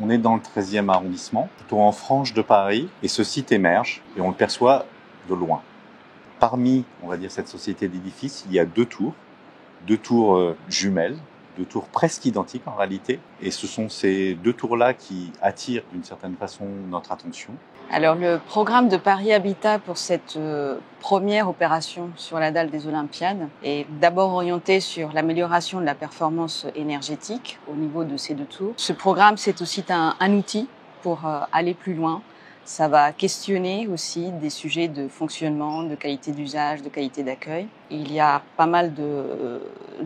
On est dans le 13e arrondissement, plutôt en frange de Paris, et ce site émerge et on le perçoit de loin. Parmi, on va dire, cette société d'édifices, il y a deux tours jumelles, deux tours presque identiques en réalité, et ce sont ces deux tours-là qui attirent d'une certaine façon notre attention. Alors le programme de Paris Habitat pour cette première opération sur la dalle des Olympiades est d'abord orienté sur l'amélioration de la performance énergétique au niveau de ces deux tours. Ce programme, c'est aussi un outil pour aller plus loin. Ça va questionner aussi des sujets de fonctionnement, de qualité d'usage, de qualité d'accueil. Il y a pas mal de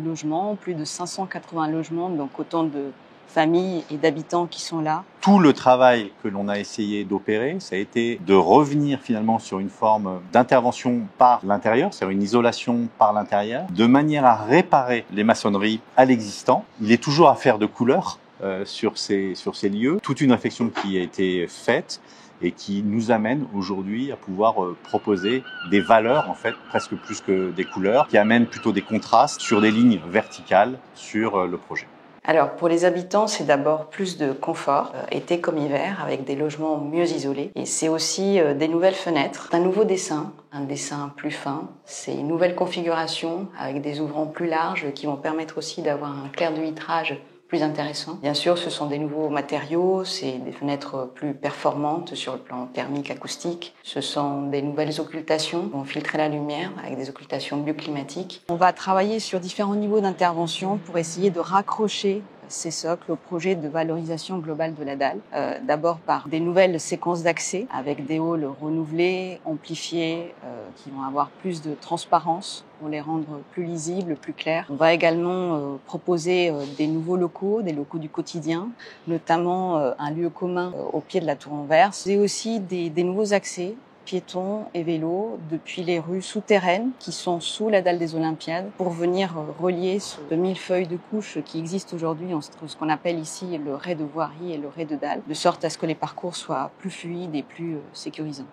logements, plus de 580 logements, donc autant de familles et d'habitants qui sont là. Tout le travail que l'on a essayé d'opérer, ça a été de revenir finalement sur une forme d'intervention par l'intérieur, c'est-à-dire une isolation par l'intérieur, de manière à réparer les maçonneries à l'existant. Il est toujours affaire de couleur sur ces lieux. Toute une réflexion qui a été faite et qui nous amène aujourd'hui à pouvoir proposer des valeurs, en fait, presque plus que des couleurs, qui amènent plutôt des contrastes sur des lignes verticales sur le projet. Alors pour les habitants, c'est d'abord plus de confort, été comme hiver, avec des logements mieux isolés. Et c'est aussi des nouvelles fenêtres, un nouveau dessin, un dessin plus fin. C'est une nouvelle configuration avec des ouvrants plus larges qui vont permettre aussi d'avoir un clair de vitrage plus intéressant. Bien sûr, ce sont des nouveaux matériaux, c'est des fenêtres plus performantes sur le plan thermique, acoustique. Ce sont des nouvelles occultations qui vont filtrer la lumière avec des occultations bioclimatiques. On va travailler sur différents niveaux d'intervention pour essayer de raccrocher ces socles au projet de valorisation globale de la dalle. D'abord par des nouvelles séquences d'accès avec des halls renouvelés, amplifiés, qui vont avoir plus de transparence pour les rendre plus lisibles, plus clairs. On va également proposer des nouveaux locaux, des locaux du quotidien, notamment un lieu commun au pied de la tour Anvers, et aussi des nouveaux accès piétons et vélos depuis les rues souterraines qui sont sous la dalle des Olympiades pour venir relier ce millefeuille de couches qui existe aujourd'hui entre ce qu'on appelle ici le ray de voirie et le ray de dalle, de sorte à ce que les parcours soient plus fluides et plus sécurisants.